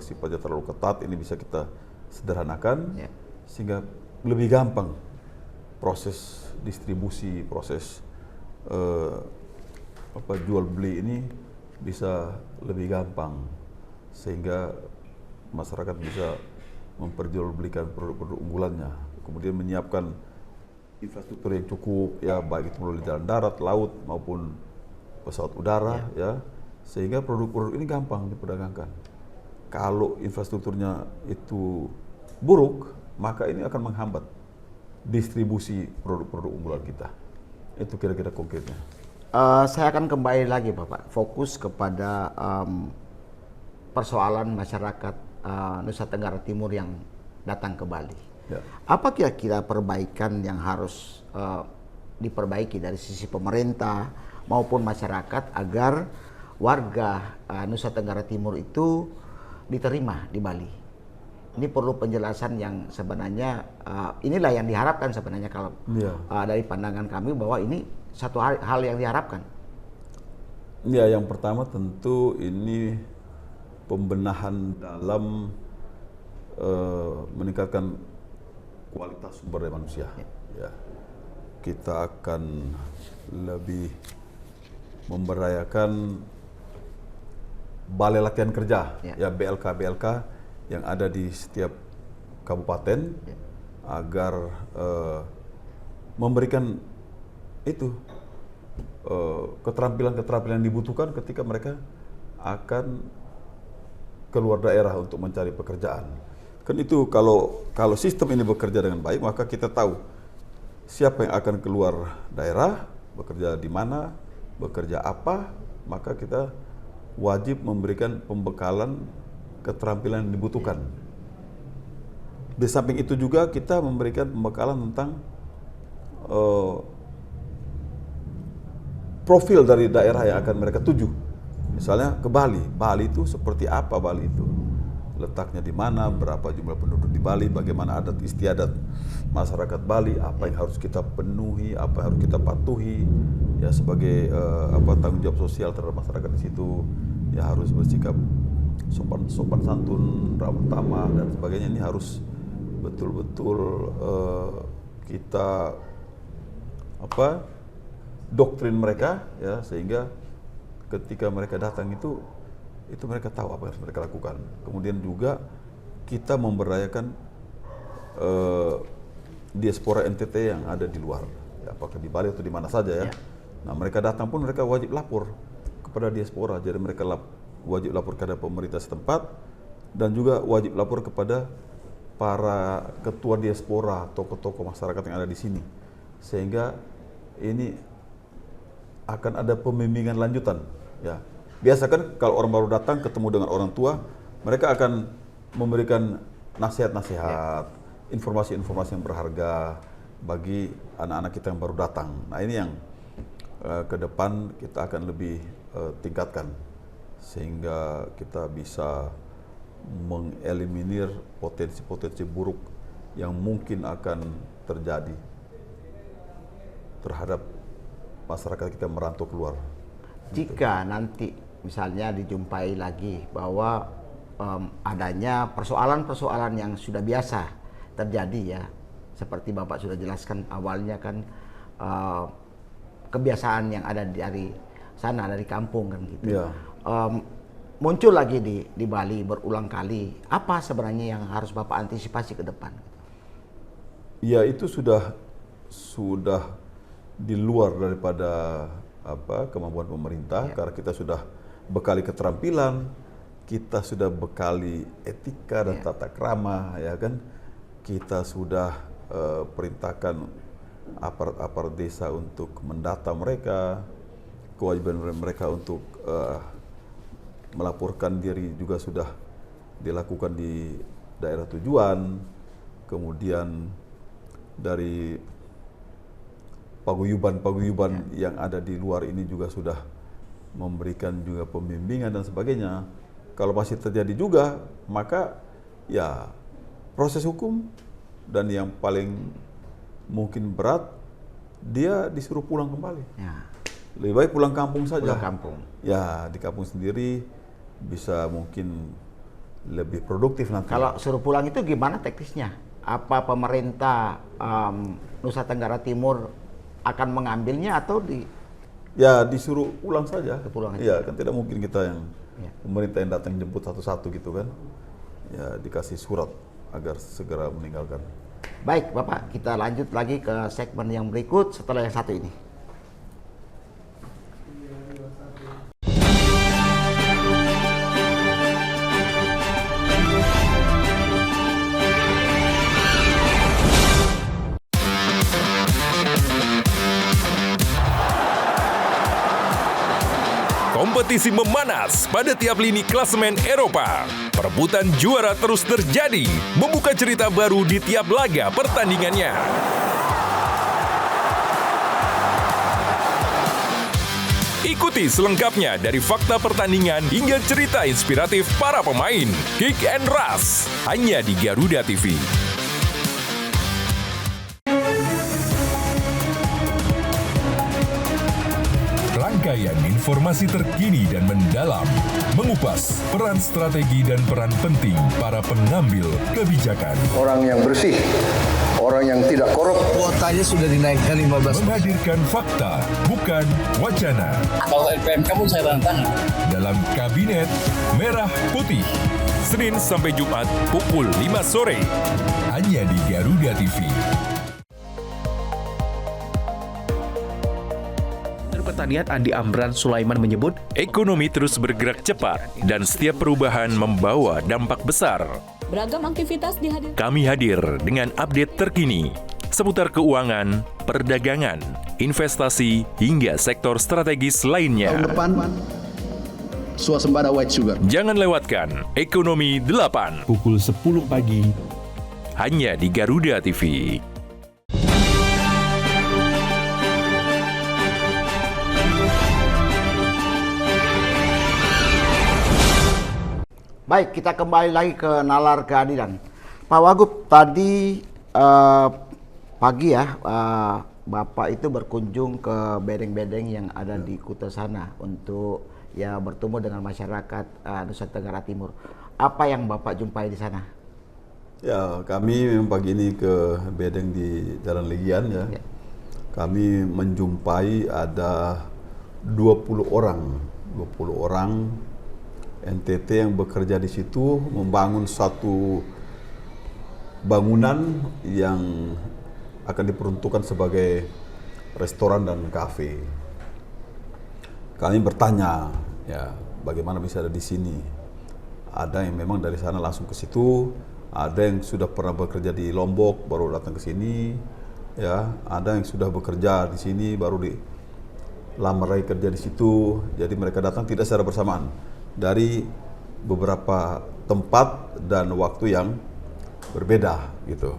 sifatnya terlalu ketat ini bisa kita sederhanakan sehingga lebih gampang proses distribusi, proses jual beli ini bisa lebih gampang sehingga masyarakat bisa memperjualbelikan produk-produk unggulannya, kemudian menyiapkan infrastruktur yang cukup, ya, baik itu melalui jalan darat, laut maupun pesawat udara, ya, sehingga produk-produk ini gampang diperdagangkan. Kalau infrastrukturnya itu buruk, maka ini akan menghambat distribusi produk-produk unggulan kita. Itu kira-kira konkretnya. Saya akan kembali lagi, Bapak, fokus kepada persoalan masyarakat Nusa Tenggara Timur yang datang ke Bali. Ya. Apa kira-kira perbaikan yang harus diperbaiki dari sisi pemerintah maupun masyarakat agar warga Nusa Tenggara Timur itu diterima di Bali? Ini perlu penjelasan yang sebenarnya inilah yang diharapkan sebenarnya kalau dari pandangan kami bahwa ini satu hal yang diharapkan. Ya, yang pertama tentu ini pembenahan dalam meningkatkan kualitas sumber daya manusia. Ya. Kita akan lebih memberdayakan balai latihan kerja, ya, BLK yang ada di setiap kabupaten agar memberikan itu keterampilan-keterampilan yang dibutuhkan ketika mereka akan keluar daerah untuk mencari pekerjaan. Kan itu kalau sistem ini bekerja dengan baik, maka kita tahu siapa yang akan keluar daerah, bekerja di mana, bekerja apa, maka kita wajib memberikan pembekalan keterampilan yang dibutuhkan. Di samping itu juga kita memberikan pembekalan tentang profil dari daerah yang akan mereka tuju. Misalnya ke Bali, Bali itu seperti apa Bali itu? Letaknya di mana, berapa jumlah penduduk di Bali, bagaimana adat istiadat masyarakat Bali, apa yang harus kita penuhi, apa yang harus kita patuhi, ya, sebagai tanggung jawab sosial terhadap masyarakat di situ, ya, harus bersikap sopan santun, ramah tamah dan sebagainya. Ini harus betul-betul kita doktrin mereka, ya, sehingga ketika mereka datang itu mereka tahu apa yang harus mereka lakukan. Kemudian juga kita memberdayakan diaspora NTT yang ada di luar, ya, apakah di Bali atau di mana saja, ya. Nah, mereka datang pun mereka wajib lapor kepada diaspora, jadi mereka wajib lapor kepada pemerintah setempat dan juga wajib lapor kepada para ketua diaspora, tokoh-tokoh masyarakat yang ada di sini, sehingga ini akan ada pembimbingan lanjutan, ya. Biasa kan kalau orang baru datang ketemu dengan orang tua, mereka akan memberikan nasihat-nasihat, informasi-informasi yang berharga bagi anak-anak kita yang baru datang. Nah, ini yang ke depan kita akan lebih tingkatkan sehingga kita bisa mengeliminir potensi-potensi buruk yang mungkin akan terjadi terhadap masyarakat kita merantau keluar. Jika nanti misalnya dijumpai lagi bahwa adanya persoalan-persoalan yang sudah biasa terjadi, ya, seperti Bapak sudah jelaskan awalnya kan kebiasaan yang ada dari sana, dari kampung kan gitu. Ya. Muncul lagi di Bali berulang kali. Apa sebenarnya yang harus Bapak antisipasi ke depan? Ya, itu sudah di luar daripada kemampuan pemerintah, karena kita sudah bekali keterampilan, kita sudah bekali etika dan tata krama, ya kan. Kita sudah perintahkan aparat desa untuk mendata mereka, kewajiban mereka untuk melaporkan diri juga sudah dilakukan di daerah tujuan. Kemudian dari paguyuban yang ada di luar ini juga sudah memberikan juga pembimbingan dan sebagainya. Kalau masih terjadi juga, maka ya proses hukum, dan yang paling mungkin berat, dia disuruh pulang kembali. Ya. Lebih baik pulang kampung saja. Pulang kampung. Ya, di kampung sendiri bisa mungkin lebih produktif nanti. Kalau suruh pulang itu gimana teknisnya? Apa pemerintah Nusa Tenggara Timur akan mengambilnya atau Ya, disuruh pulang saja. Pulang aja. Iya, kan tidak mungkin kita yang Ya. pemerintah yang datang jemput satu-satu gitu kan. Ya, dikasih surat agar segera meninggalkan. Baik, Bapak, kita lanjut lagi ke segmen yang berikut setelah yang satu ini. Kompetisi memanas pada tiap lini klasemen Eropa. Perebutan juara terus terjadi, membuka cerita baru di tiap laga pertandingannya. Ikuti selengkapnya dari fakta pertandingan hingga cerita inspiratif para pemain. Kick and Rush, hanya di Garuda TV. Rangkaian informasi terkini dan mendalam, mengupas peran strategi dan peran penting para pengambil kebijakan. Orang yang bersih, orang yang tidak korup. Kuotanya sudah dinaikkan 15%. Menghadirkan fakta, bukan wacana. Kalau LPMK pun saya tantang. Dalam Kabinet Merah Putih, Senin sampai Jumat pukul 5 sore. Hanya di Garuda TV. Pertanian Andi Amran Sulaiman menyebut, ekonomi terus bergerak cepat dan setiap perubahan membawa dampak besar. Beragam aktivitas dihadirkan. Kami hadir dengan update terkini seputar keuangan, perdagangan, investasi, hingga sektor strategis lainnya. Tahun depan, swasembada white sugar. Jangan lewatkan Ekonomi 8 pukul 10 pagi hanya di Garuda TV. Baik, kita kembali lagi ke nalar keadilan. Pak Wagub, tadi pagi ya, Bapak itu berkunjung ke bedeng-bedeng yang ada di Kuta sana untuk ya bertemu dengan masyarakat Nusa Tenggara Timur. Apa yang Bapak jumpai di sana? Ya, kami memang pagi ini ke bedeng di Jalan Legian ya. Kami menjumpai ada 20 orang NTT yang bekerja di situ membangun satu bangunan yang akan diperuntukkan sebagai restoran dan kafe. Kami bertanya, ya, bagaimana bisa ada di sini? Ada yang memang dari sana langsung ke situ, ada yang sudah pernah bekerja di Lombok baru datang ke sini, ya, ada yang sudah bekerja di sini baru dilamar lagi kerja di situ. Jadi mereka datang tidak secara bersamaan, dari beberapa tempat dan waktu yang berbeda gitu.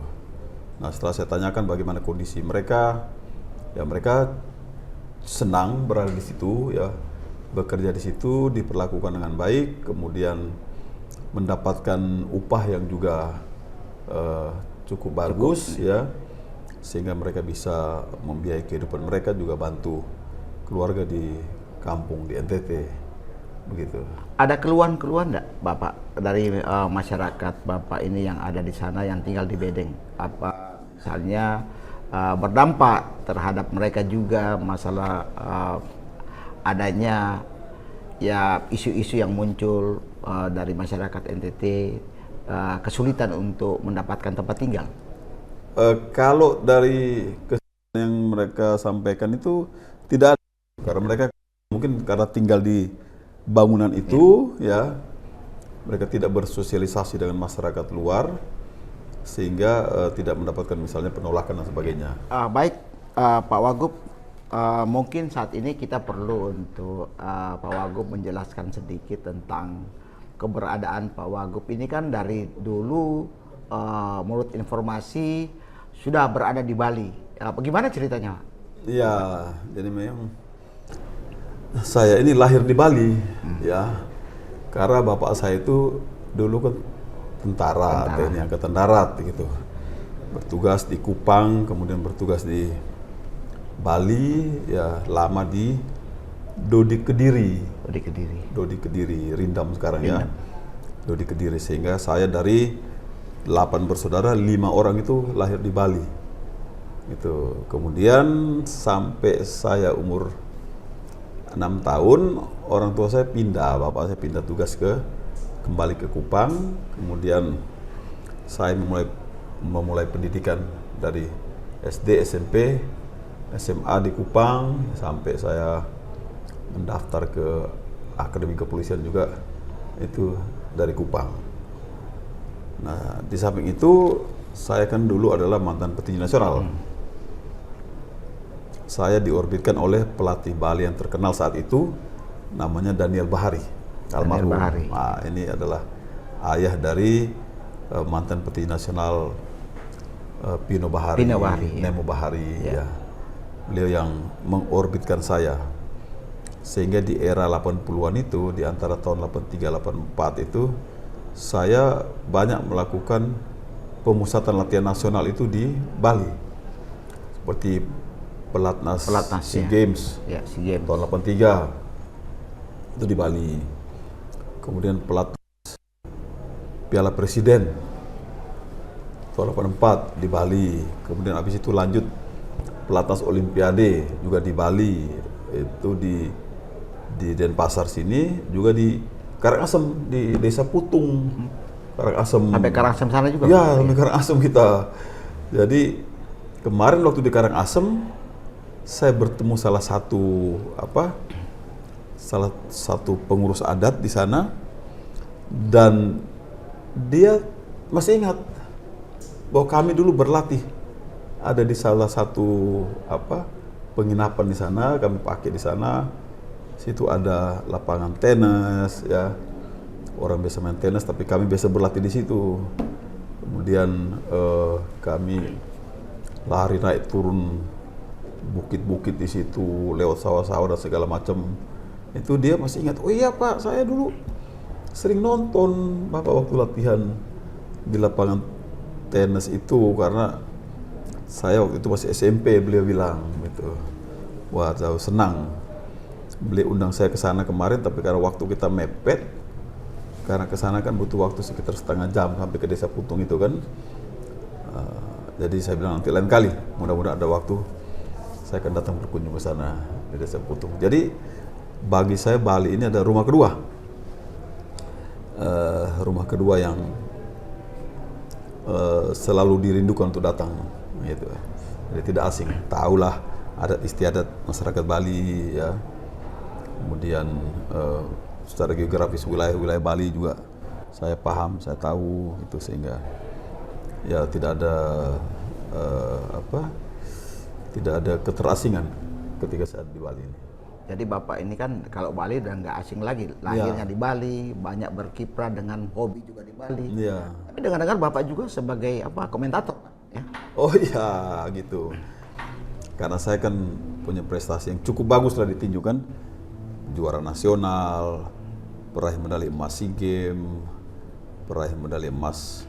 Nah, setelah saya tanyakan bagaimana kondisi mereka, ya mereka senang berada di situ, ya bekerja di situ, diperlakukan dengan baik, kemudian mendapatkan upah yang juga cukup bagus, ya, sehingga mereka bisa membiayai kehidupan mereka, juga bantu keluarga di kampung di NTT. Begitu. Ada keluhan-keluhan enggak Bapak dari masyarakat Bapak ini yang ada di sana yang tinggal di bedeng? Apa misalnya berdampak terhadap mereka juga masalah adanya ya isu-isu yang muncul dari masyarakat NTT, kesulitan untuk mendapatkan tempat tinggal? Kalau dari kesulitan yang mereka sampaikan itu tidak ada, karena mereka mungkin karena tinggal di bangunan itu, ya, mereka tidak bersosialisasi dengan masyarakat luar, sehingga tidak mendapatkan misalnya penolakan dan sebagainya. Baik, Pak Wagub, mungkin saat ini kita perlu untuk Pak Wagub menjelaskan sedikit tentang keberadaan Pak Wagub ini. Kan dari dulu menurut informasi sudah berada di Bali. Bagaimana ceritanya? Ya, jadi memang saya ini lahir di Bali, ya. Karena bapak saya itu dulu kan tentara. TNI Angkatan Darat gitu. Bertugas di Kupang, kemudian bertugas di Bali, ya lama di Dodi Kediri, Rindam sekarang ya. Dodi Kediri, sehingga saya dari 8 bersaudara, 5 orang itu lahir di Bali. Gitu. Kemudian sampai saya umur 6 tahun, orang tua saya pindah, bapak saya pindah tugas kembali ke Kupang. Kemudian saya memulai pendidikan dari SD, SMP, SMA di Kupang, sampai saya mendaftar ke Akademi Kepolisian juga itu dari Kupang. Nah, di samping itu saya kan dulu adalah mantan petinju nasional. Saya diorbitkan oleh pelatih Bali yang terkenal saat itu, namanya Daniel Bahari, almarhum. Nah, ini adalah ayah dari mantan petinju nasional Pino Bahari, Nemo Bahari. Ya. Beliau yang mengorbitkan saya. Sehingga di era 80-an itu, di antara tahun 83-84 itu, saya banyak melakukan pemusatan latihan nasional itu di Bali. Seperti Pelatnas SEA Games, tahun 83 itu di Bali. Kemudian Pelatnas Piala Presiden tahun 84 di Bali. Kemudian habis itu lanjut Pelatnas Olimpiade juga di Bali. Itu di Denpasar sini, juga di Karangasem, di Desa Putung. Karangasem. Sampai Karangasem sana juga? Ya, sampai Karangasem kita. Jadi kemarin waktu di Karangasem, saya bertemu salah satu pengurus adat di sana, dan dia masih ingat bahwa kami dulu berlatih ada di salah satu penginapan di sana, kami pakai di sana. Situ ada lapangan tenis, ya. Orang biasa main tenis, tapi kami biasa berlatih di situ. Kemudian kami lari naik turun bukit-bukit di situ, lewat sawah-sawah dan segala macam. Itu dia masih ingat, oh iya Pak, saya dulu sering nonton Bapak waktu latihan di lapangan tenis itu, karena saya waktu itu masih SMP, beliau bilang gitu. Wah, jauh senang. Beliau undang saya ke sana kemarin, tapi karena waktu kita mepet, karena ke sana kan butuh waktu sekitar setengah jam sampai ke Desa Putung itu kan. Jadi saya bilang nanti lain kali, mudah-mudahan ada waktu, saya akan datang berkunjung ke sana di Desa Putung. Jadi bagi saya Bali ini ada rumah kedua, yang selalu dirindukan untuk datang, gitu. Jadi tidak asing, tahulah adat istiadat masyarakat Bali, ya. Kemudian secara geografis wilayah Bali juga saya paham, saya tahu itu, sehingga ya tidak ada keterasingan ketika saat di Bali ini. Jadi Bapak ini kan kalau Bali udah nggak asing lagi, lahirnya di Bali, banyak berkiprah dengan hobi juga di Bali. Ya. Tapi dengar-dengar Bapak juga sebagai komentator, ya? Oh iya, gitu. Karena saya kan punya prestasi yang cukup bagus lah ditinju kan, juara nasional, peraih medali emas SEA Games, peraih medali emas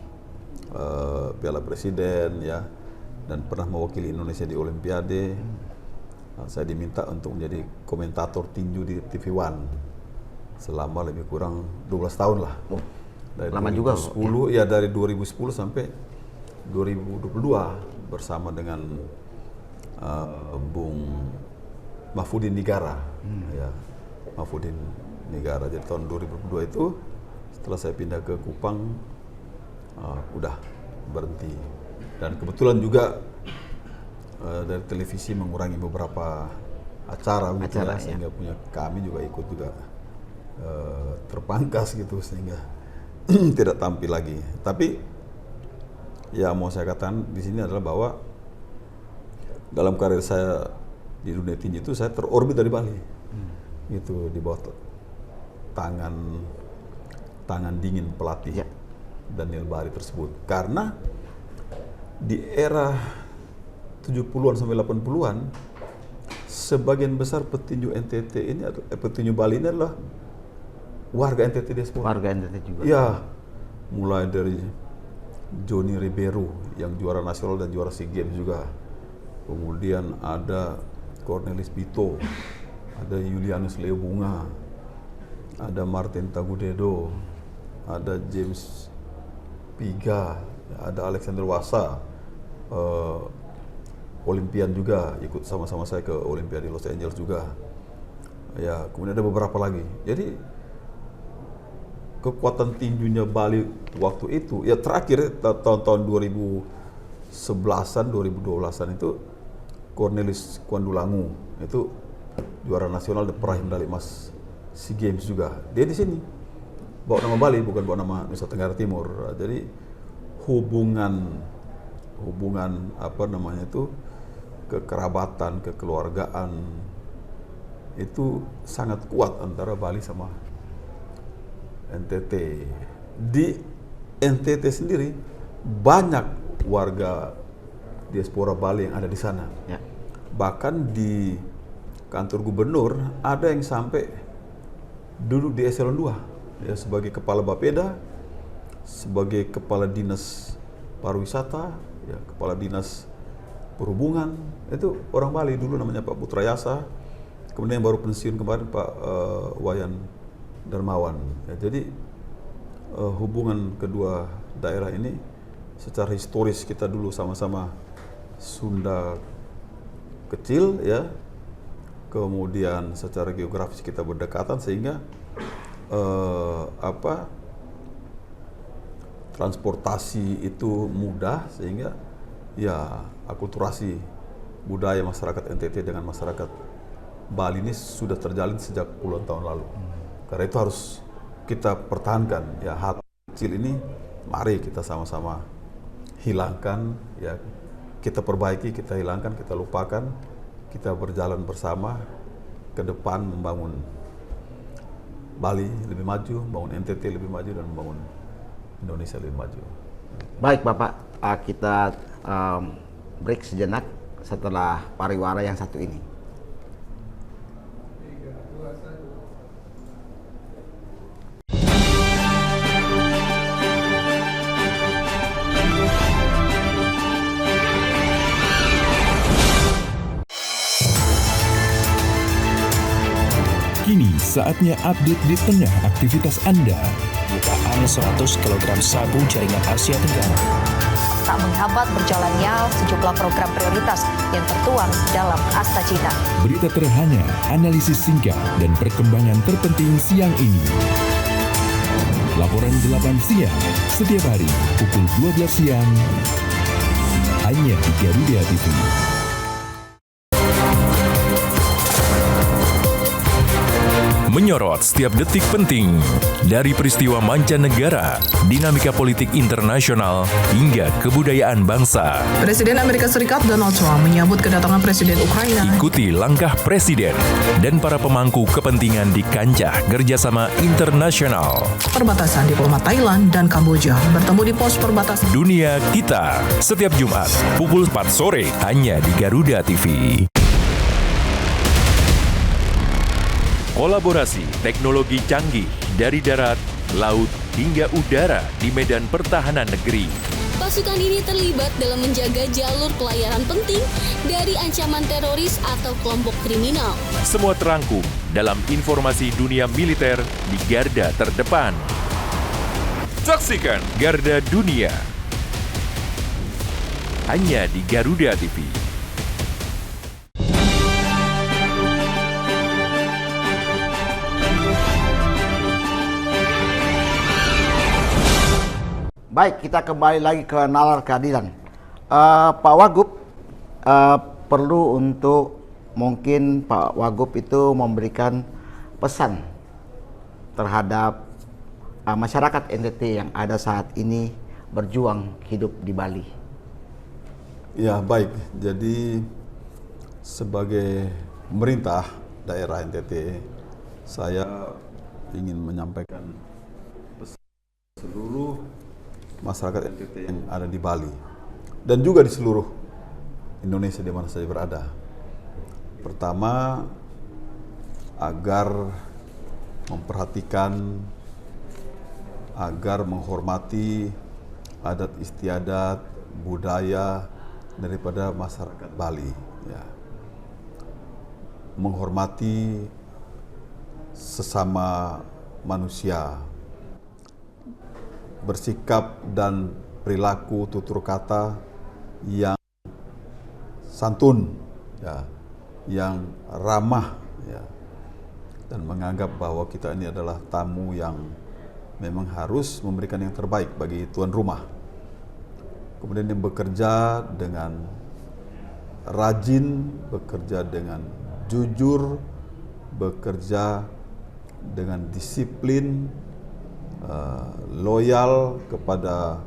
Piala Presiden, ya, dan pernah mewakili Indonesia di Olimpiade. Saya diminta untuk menjadi komentator tinju di TV One selama lebih kurang 12 tahun lah. Dari lama 2010, juga ya dari 2010 sampai 2022 bersama dengan Bung Mahfudin Nigara, ya, Mahfudin Nigara. Jadi tahun 2022 itu setelah saya pindah ke Kupang, udah berhenti. Dan kebetulan juga dari televisi mengurangi beberapa acara gitu, ya, sehingga punya kami juga ikut juga terpangkas gitu, sehingga tidak tampil lagi. Tapi ya mau saya katakan di sini adalah bahwa dalam karir saya di dunia tinju itu saya terorbit dari Bali, gitu, di bawah tangan dingin pelatih Daniel Bahari tersebut. Karena di era 70-an sampai 80-an sebagian besar petinju NTT ini, petinju Bali ini adalah warga NTT diaspora. Warga NTT juga. Ya, mulai dari Johnny Ribeiro yang juara nasional dan juara SEA Games juga. Kemudian ada Cornelis Bito, ada Julianus Leo Bunga, ada Martin Tagudedo, ada James Piga, ada Alexander Wasa, Olimpian juga ikut sama-sama saya ke Olimpiade Los Angeles juga. Ya, kemudian ada beberapa lagi. Jadi kekuatan tinjunya Bali waktu itu, ya terakhir tahun 2011-an, 2012-an itu Cornelis Kwandulangu itu juara nasional dan peraih medali emas SEA Games juga. Dia di sini bawa nama Bali, bukan bawa nama Nusa Tenggara Timur. Jadi hubungan apa namanya itu, kekerabatan, kekeluargaan itu sangat kuat antara Bali sama NTT. Di NTT sendiri banyak warga diaspora Bali yang ada di sana. Ya. Bahkan di kantor gubernur ada yang sampai duduk di eselon 2 ya, sebagai kepala Bapeda, sebagai kepala dinas pariwisata, ya, kepala dinas perhubungan. Itu orang Bali, dulu namanya Pak Putra Yasa, kemudian yang baru pensiun kemarin Pak Wayan Darmawan. Ya, jadi hubungan kedua daerah ini secara historis kita dulu sama-sama Sunda kecil ya, kemudian secara geografis kita berdekatan sehingga transportasi itu mudah, sehingga ya akulturasi budaya masyarakat NTT dengan masyarakat Bali ini sudah terjalin sejak puluhan tahun lalu. Karena itu harus kita pertahankan ya, hal kecil ini mari kita sama-sama hilangkan ya, kita perbaiki, kita hilangkan, kita lupakan, kita berjalan bersama ke depan membangun Bali lebih maju, membangun NTT lebih maju, dan membangun Indonesia lebih maju. Baik Bapak, kita break sejenak setelah pariwara yang satu ini. Kini saatnya update di tengah aktivitas Anda. Bukaan 100 kg sabu jaringan Asia Tenggara. Tak menghambat berjalannya sejumlah program prioritas yang tertuang dalam Asta Cita. Berita terhangat, analisis singkat, dan perkembangan terpenting siang ini. Laporan 8 siang, setiap hari pukul 12 siang, hanya di Garuda TV. Menyorot setiap detik penting, dari peristiwa mancanegara, dinamika politik internasional, hingga kebudayaan bangsa. Presiden Amerika Serikat Donald Trump menyambut kedatangan Presiden Ukraina. Ikuti langkah Presiden dan para pemangku kepentingan di kancah kerjasama internasional. Perbatasan diplomat Thailand dan Kamboja bertemu di pos perbatasan Dunia Kita, setiap Jumat pukul 4 sore, hanya di Garuda TV. Kolaborasi teknologi canggih dari darat, laut, hingga udara di medan pertahanan negeri. Pasukan ini terlibat dalam menjaga jalur pelayaran penting dari ancaman teroris atau kelompok kriminal. Semua terangkum dalam informasi dunia militer di garda terdepan. Saksikan Garda Dunia hanya di Garuda TV. Baik, kita kembali lagi ke nalar keadilan. Pak Wagub, perlu untuk mungkin Pak Wagub itu memberikan pesan terhadap masyarakat NTT yang ada saat ini berjuang hidup di Bali. Ya, baik. Jadi sebagai pemerintah daerah NTT, saya ingin menyampaikan pesan seluruh masyarakat NTT yang ada di Bali dan juga di seluruh Indonesia di mana saya berada. Pertama, agar memperhatikan, agar menghormati adat istiadat, budaya daripada masyarakat Bali. Ya. Menghormati sesama manusia, bersikap dan perilaku tutur kata yang santun, ya, yang ramah, ya, dan menganggap bahwa kita ini adalah tamu yang memang harus memberikan yang terbaik bagi tuan rumah. Kemudian yang bekerja dengan rajin, bekerja dengan jujur, bekerja dengan disiplin, loyal kepada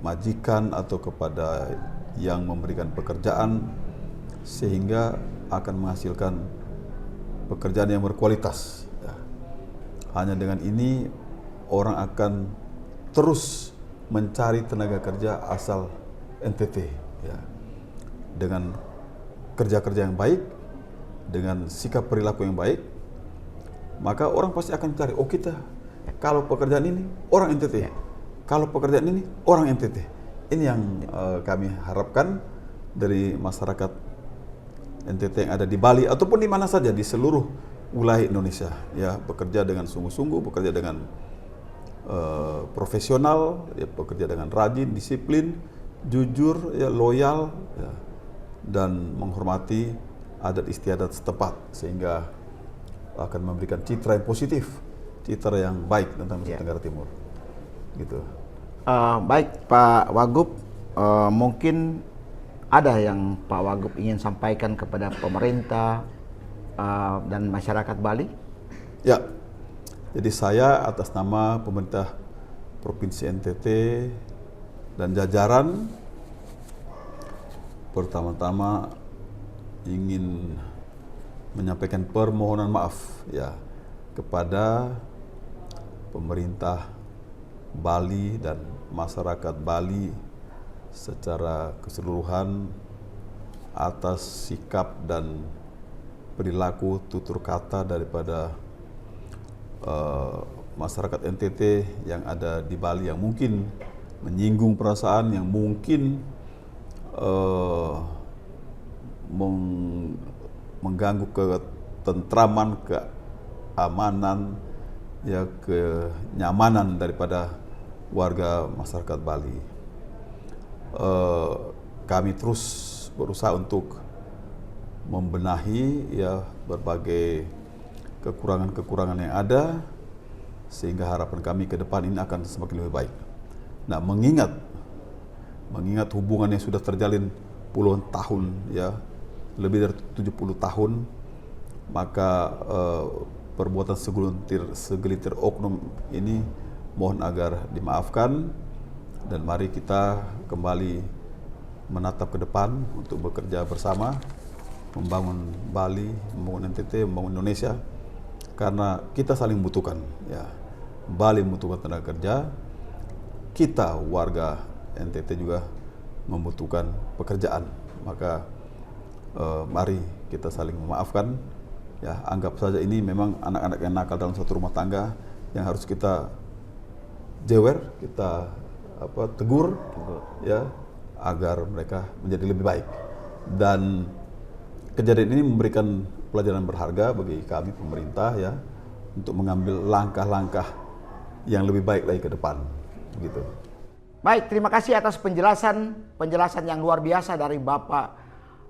majikan atau kepada yang memberikan pekerjaan, sehingga akan menghasilkan pekerjaan yang berkualitas. Ya. Hanya dengan ini orang akan terus mencari tenaga kerja asal NTT. Ya. Dengan kerja-kerja yang baik, dengan sikap perilaku yang baik, maka orang pasti akan cari, oh kita kalau pekerjaan ini orang NTT, kalau pekerjaan ini orang NTT. Ini yang kami harapkan dari masyarakat NTT yang ada di Bali ataupun di mana saja di seluruh wilayah Indonesia, ya, bekerja dengan sungguh-sungguh, bekerja dengan profesional, ya, bekerja dengan rajin, disiplin, jujur, ya, loyal, ya, dan menghormati adat istiadat setempat, sehingga akan memberikan citra yang positif, citra yang baik tentang Nusa Tenggara Timur. Gitu. Baik Pak Wagub, mungkin ada yang Pak Wagub ingin sampaikan kepada pemerintah dan masyarakat Bali? Ya, jadi saya atas nama pemerintah Provinsi NTT dan jajaran pertama-tama ingin menyampaikan permohonan maaf, ya, kepada pemerintah Bali dan masyarakat Bali secara keseluruhan atas sikap dan perilaku tutur kata daripada masyarakat NTT yang ada di Bali yang mungkin menyinggung perasaan, yang mungkin mengganggu ketentraman, keamanan, ya, kenyamanan daripada warga masyarakat Bali. Kami terus berusaha untuk membenahi, ya, berbagai kekurangan-kekurangan yang ada, sehingga harapan kami ke depan ini akan semakin lebih baik. Nah, mengingat hubungan yang sudah terjalin puluhan tahun, ya, lebih dari 70 tahun, maka perbuatan segelintir oknum ini mohon agar dimaafkan, dan mari kita kembali menatap ke depan untuk bekerja bersama, membangun Bali, membangun NTT, membangun Indonesia, karena kita saling membutuhkan. Ya, Bali membutuhkan tenaga kerja, kita warga NTT juga membutuhkan pekerjaan. Maka mari kita saling memaafkan. Ya, anggap saja ini memang anak-anak yang nakal dalam satu rumah tangga yang harus kita jewer, kita tegur, ya, agar mereka menjadi lebih baik. Dan kejadian ini memberikan pelajaran berharga bagi kami pemerintah, ya, untuk mengambil langkah-langkah yang lebih baik lagi ke depan, gitu. Baik, terima kasih atas penjelasan yang luar biasa dari Bapak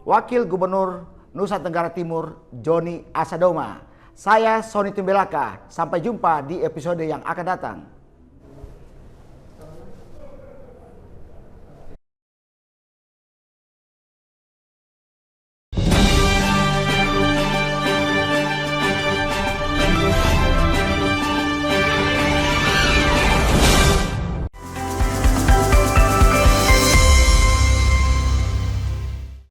Wakil Gubernur Nusa Tenggara Timur, Johnny Asadoma. Saya Sony Timbelaka, sampai jumpa di episode yang akan datang.